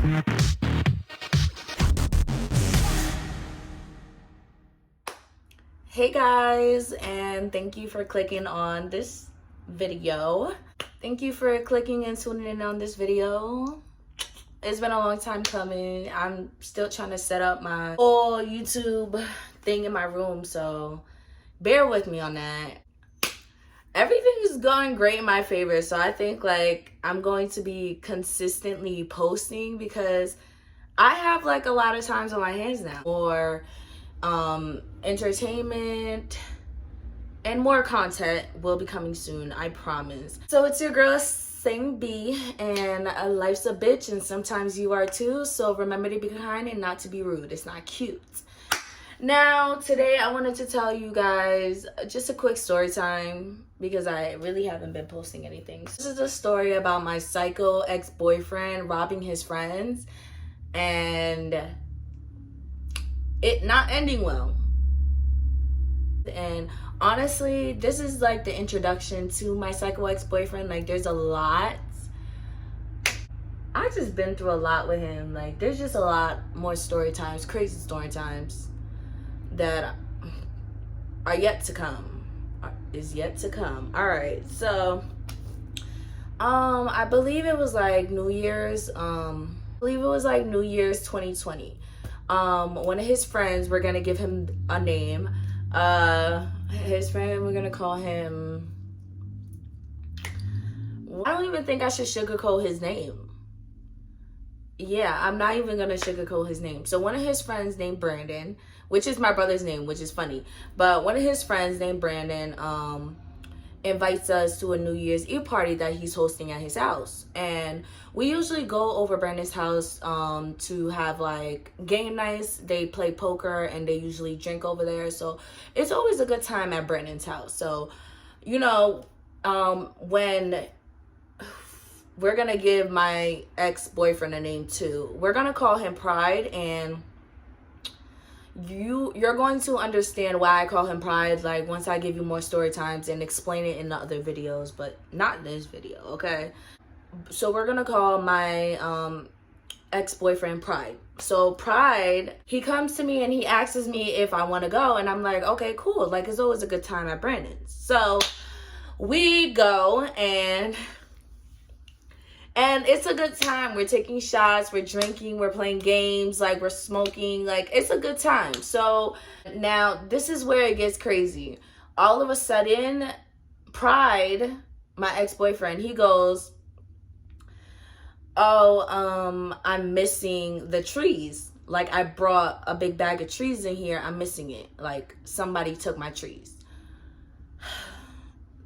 Hey guys, and thank you for clicking on this video. Thank you for clicking and tuning in on this video. It's been a long time coming. I'm still trying to set up my whole YouTube thing in my room, so bear with me on that. Everything is going great in my favor, so I think like I'm going to be consistently posting because I have like a lot of times on my hands now for entertainment, and more content will be coming soon, I promise. So it's your girl Sing B, and life's a bitch and sometimes you are too, so remember to be kind and not to be rude. It's not cute. Now today I wanted to tell you guys just a quick story time because I really haven't been posting anything. This is a story about my psycho ex-boyfriend robbing his friends and it not ending well. And honestly, this is like the introduction to my psycho ex-boyfriend. Like there's a lot. I just been through a lot with him. Like there's just a lot more story times, crazy story times that are yet to come. Is yet to come. All right, so I believe it was like New Year's 2020. One of his friends, we're gonna give him a name. His friend, we're gonna call him, I don't even think I should sugarcoat his name. Yeah, I'm not even gonna sugarcoat his name. So one of his friends named Brandon, which is my brother's name, which is funny, but one of his friends named Brandon invites us to a New Year's Eve party that he's hosting at his house. And we usually go over Brandon's house to have like game nights. They play poker and they usually drink over there. So it's always a good time at Brandon's house. So, you know, when we're going to give my ex-boyfriend a name too, we're going to call him Pride, and you're going to understand why I call him Pride, like once I give you more story times and explain it in the other videos, but not this video, okay? So we're gonna call my ex-boyfriend Pride. So Pride, he comes to me and he asks me if I want to go, and I'm like, okay, cool, like it's always a good time at Brandon's. So we go, and it's a good time. We're taking shots, we're drinking, we're playing games, like we're smoking, like it's a good time. So now this is where it gets crazy. All of a sudden, Pride, my ex-boyfriend, he goes, oh, I'm missing the trees. Like I brought a big bag of trees in here, I'm missing it. Like somebody took my trees.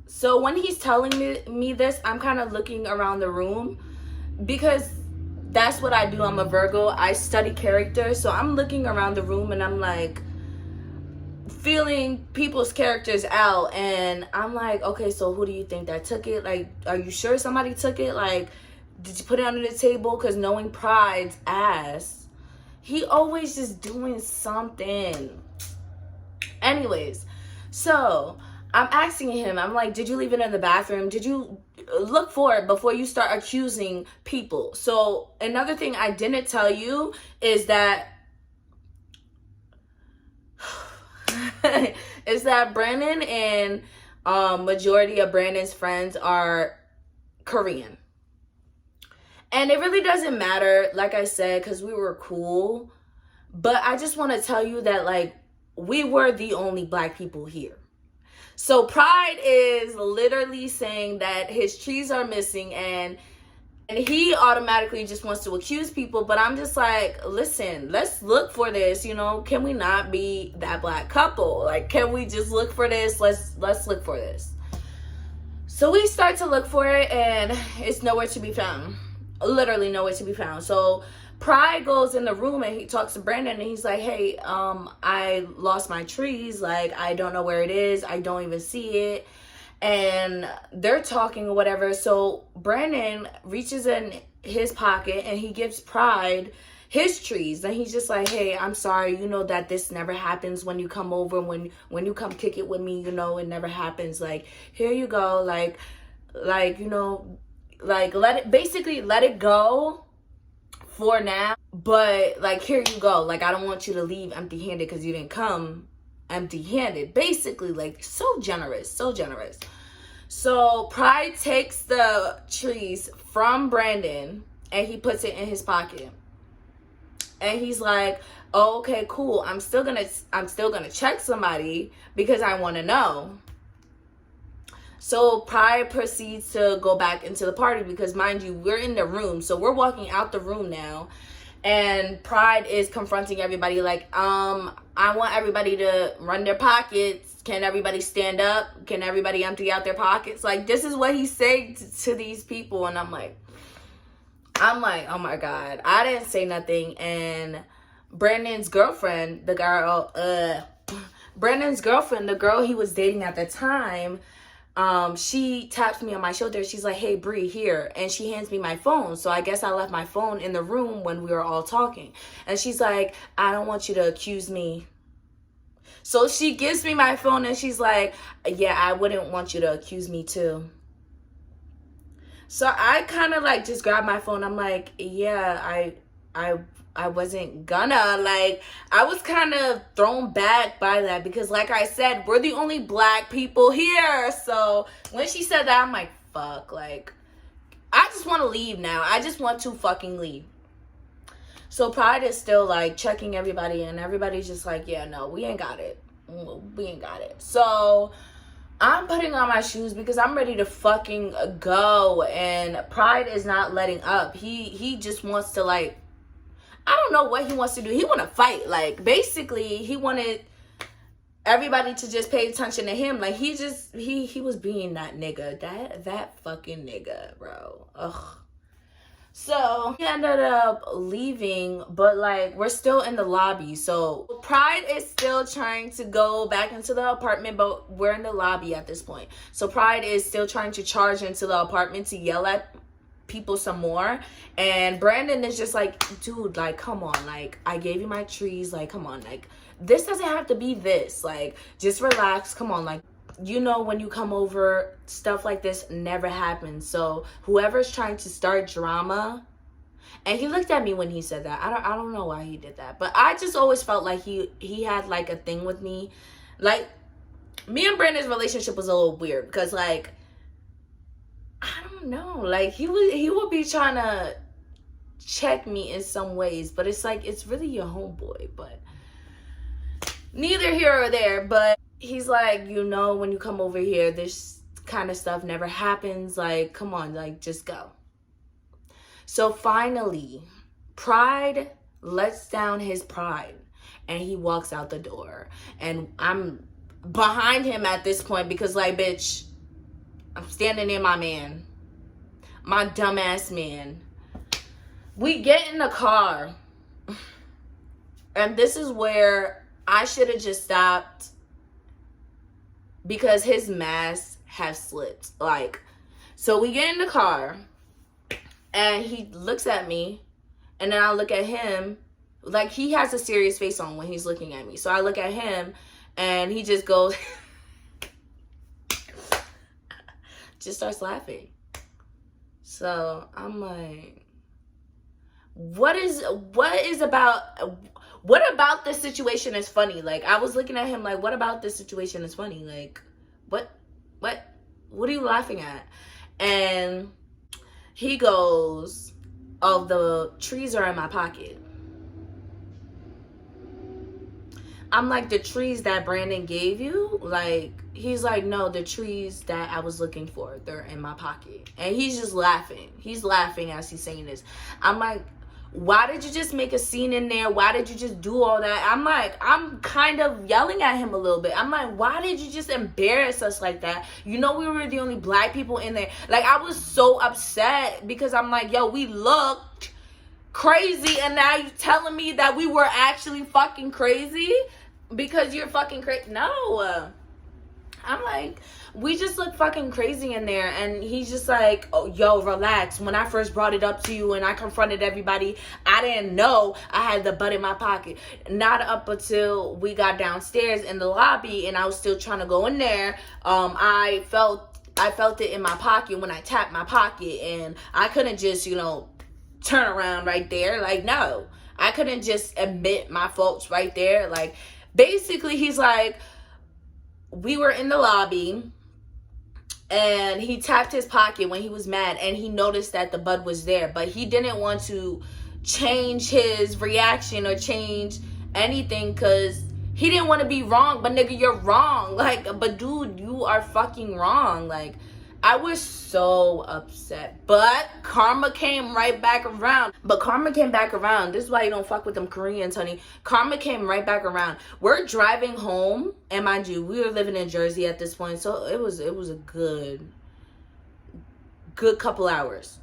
So when he's telling me this, I'm kind of looking around the room because that's what I do. I'm a Virgo. I study character. So I'm looking around the room and I'm like feeling people's characters out. And I'm like, okay, so who do you think that took it? Like, are you sure somebody took it? Like, did you put it under the table? Because knowing Pride's ass, he always just doing something. Anyways, so I'm asking him, I'm like, did you leave it in the bathroom? Did you look for it before you start accusing people? So another thing I didn't tell you is that Brandon and majority of Brandon's friends are Korean. And it really doesn't matter, like I said, because we were cool. But I just want to tell you that like we were the only black people here. So Pride is literally saying that his trees are missing, and he automatically just wants to accuse people. But I'm just like, listen, let's look for this. You know, can we not be that black couple? Like, can we just look for this? Let's look for this. So we start to look for it, and it's nowhere to be found. Literally nowhere to be found. So Pride goes in the room and he talks to Brandon and he's like, hey, I lost my trees. Like, I don't know where it is. I don't even see it. And they're talking or whatever. So Brandon reaches in his pocket and he gives Pride his trees. And he's just like, hey, I'm sorry. You know that this never happens when you come over. When you come kick it with me, you know, it never happens. Like, here you go. Like, you know, like let it go. for now, but like, here you go. Like, I don't want you to leave empty-handed because you didn't come empty-handed. Basically, like, so generous, so generous. So Pride takes the trees from Brandon and he puts it in his pocket. And he's like, oh, okay, cool. I'm still gonna check somebody because I want to know. So Pride proceeds to go back into the party because, mind you, we're in the room. So we're walking out the room now. And Pride is confronting everybody like, I want everybody to run their pockets. Can everybody stand up? Can everybody empty out their pockets? Like, this is what he's saying to these people. And I'm like, oh my God. I didn't say nothing. And Brandon's girlfriend, the girl he was dating at the time, she taps me on my shoulder. She's like, hey, Bree, here. And she hands me my phone. So I guess I left my phone in the room when we were all talking. And she's like, I don't want you to accuse me. So she gives me my phone and she's like, yeah, I wouldn't want you to accuse me too. So I kind of like just grabbed my phone. I'm like, yeah, I wasn't gonna. Like, I was kind of thrown back by that because, like I said, we're the only black people here. So when she said that, I'm like, fuck. Like, I just want to leave now. I just want to fucking leave. So Pride is still like checking everybody and everybody's just like, yeah, no, we ain't got it. We ain't got it. So I'm putting on my shoes because I'm ready to fucking go. And Pride is not letting up. He just wants to, like, I don't know what he wants to do. He want to fight. Like, basically, he wanted everybody to just pay attention to him. Like, he was being that nigga. That fucking nigga, bro. Ugh. So he ended up leaving, but like, we're still in the lobby. So Pride is still trying to go back into the apartment, but we're in the lobby at this point. So Pride is still trying to charge into the apartment to yell at people some more. And Brandon is just like, dude, like, come on. Like, I gave you my trees. Like, come on. Like, this doesn't have to be this. Like, just relax. Come on. Like, you know, when you come over, stuff like this never happens. So whoever's trying to start drama, and he looked at me when he said that. I don't know why he did that, but I just always felt like he had like a thing with me. Like, me and Brandon's relationship was a little weird because, like, I don't know, like, he would be trying to check me in some ways, but it's like, it's really your homeboy. But neither here or there. But he's like, you know, when you come over here, this kind of stuff never happens. Like, come on, like, just go. So finally, Pride lets down his pride and he walks out the door. And I'm behind him at this point because, like, bitch, I'm standing near my man, my dumbass man. We get in the car. And this is where I should have just stopped because his mask has slipped. Like, so we get in the car and he looks at me and then I look at him. Like, he has a serious face on when he's looking at me. So I look at him and he just goes, just starts laughing. So I'm like, what about this situation is funny? Like, I was looking at him like, what about this situation is funny? Like, what are you laughing at? And he goes, oh, the trees are in my pocket. I'm like, the trees that Brandon gave you? Like, he's like, no, the trees that I was looking for, they're in my pocket. And he's just laughing. He's laughing as he's saying this. I'm like, why did you just make a scene in there? Why did you just do all that? I'm like, I'm kind of yelling at him a little bit. I'm like, why did you just embarrass us like that? You know, we were the only black people in there. Like, I was so upset because I'm like, yo, we looked crazy and now you telling me that we were actually fucking crazy because you're fucking crazy. No. I'm like, we just look fucking crazy in there. And he's just like, oh, yo, relax. When I first brought it up to you and I confronted everybody, I didn't know I had the butt in my pocket. Not up until we got downstairs in the lobby and I was still trying to go in there. I felt it in my pocket when I tapped my pocket and I couldn't just, you know, turn around right there. Like, no, I couldn't just admit my faults right there. Like, basically, he's like, we were in the lobby and he tapped his pocket when he was mad, and he noticed that the bud was there, but he didn't want to change his reaction or change anything because he didn't want to be wrong. But nigga, you're wrong. Like, but dude, you are fucking wrong. Like, I was so upset. But karma came right back around. This is why you don't fuck with them Koreans, honey. Karma came right back around. We're driving home, and mind you, we were living in Jersey at this point, so it was a good couple hours.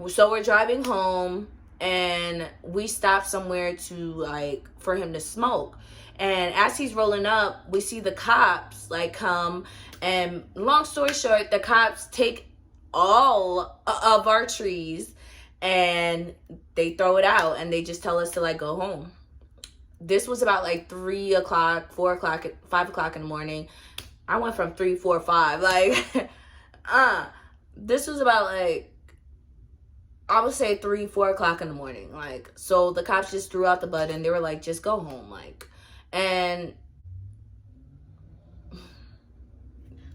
So we're driving home, and we stopped somewhere to, like, for him to smoke. And as he's rolling up, we see the cops, like, come. And long story short, the cops take all of our trees and they throw it out, and they just tell us to, like, go home. This was about, like, 3 o'clock, 4 o'clock, 5 o'clock in the morning. I went from 3, 4, 5. Like, this was about, like, I would say 3, 4 o'clock in the morning. Like, so the cops just threw out the bud, and they were like, just go home. Like, and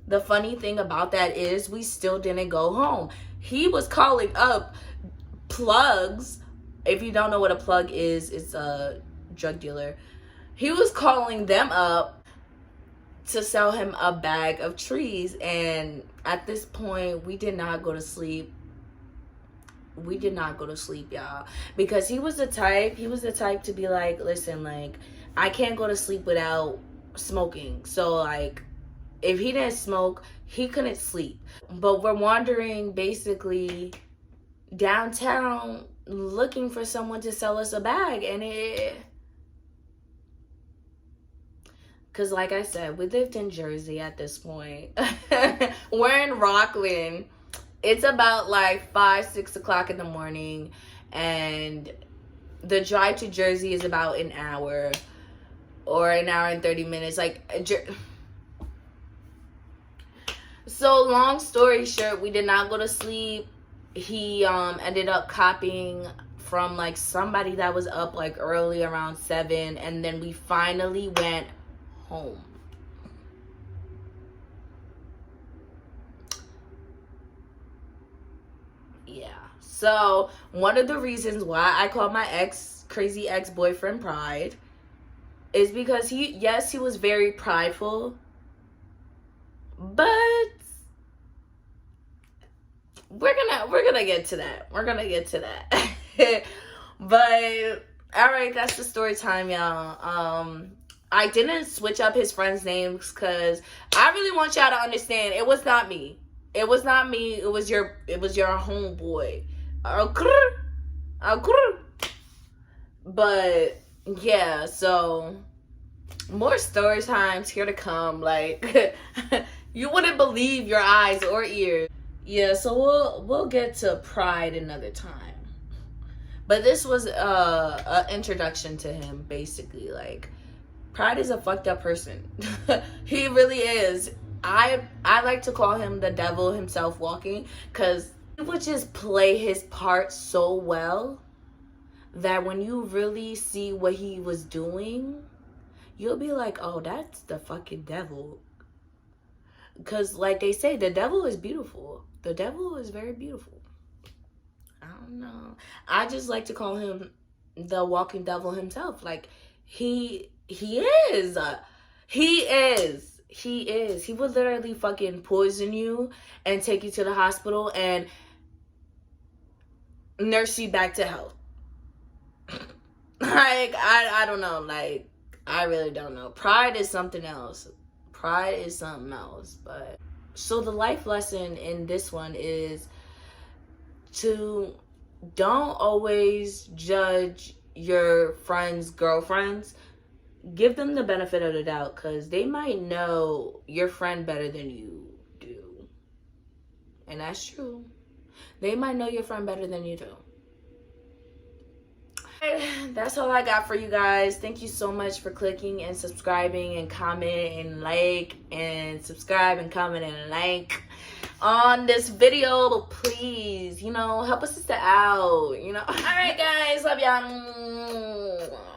the funny thing about that is we still didn't go home. He was calling up plugs. If you don't know what a plug is, it's a drug dealer. He was calling them up to sell him a bag of trees. And at this point, we did not go to sleep. We did not go to sleep, y'all. Because he was the type to be like, listen, like, I can't go to sleep without smoking. So, like, if he didn't smoke, he couldn't sleep. But we're wandering basically downtown looking for someone to sell us a bag. And because like I said, we lived in Jersey at this point. We're in Rockland. It's about like 5, 6 o'clock in the morning. And the drive to Jersey is about an hour or an hour and 30 minutes. Like, so long story short, we did not go to sleep. He ended up copying from, like, somebody that was up, like, early around 7, and then we finally went home. Yeah. So one of the reasons why I call my crazy ex-boyfriend Pride is because he was very prideful. But we're gonna get to that. But all right, that's the story time, y'all. I didn't switch up his friends' names because I really want y'all to understand it was not me. It was your homeboy. But yeah, so more story times here to come. Like, you wouldn't believe your eyes or ears. Yeah, so we'll get to Pride another time. But this was a introduction to him, basically. Like, Pride is a fucked up person. He really is. I like to call him the devil himself walking, because he would just play his part so well that when you really see what he was doing, you'll be like, oh, that's the fucking devil. Because, like they say, the devil is beautiful. The devil is very beautiful. I don't know. I just like to call him the walking devil himself. Like, he is. He is. He would literally fucking poison you and take you to the hospital and nurse you back to health. Like, I don't know. Like, I really don't know. Pride is something else. But so the life lesson in this one is to don't always judge your friends' girlfriends. Give them the benefit of the doubt, because they might know your friend better than you do. And that's true. They might know your friend better than you do. That's all I got for you guys. Thank you so much for clicking and subscribing and comment and like and subscribe and comment and like. on this video. Please, you know, help us sister out, you know. All right, guys. Love y'all.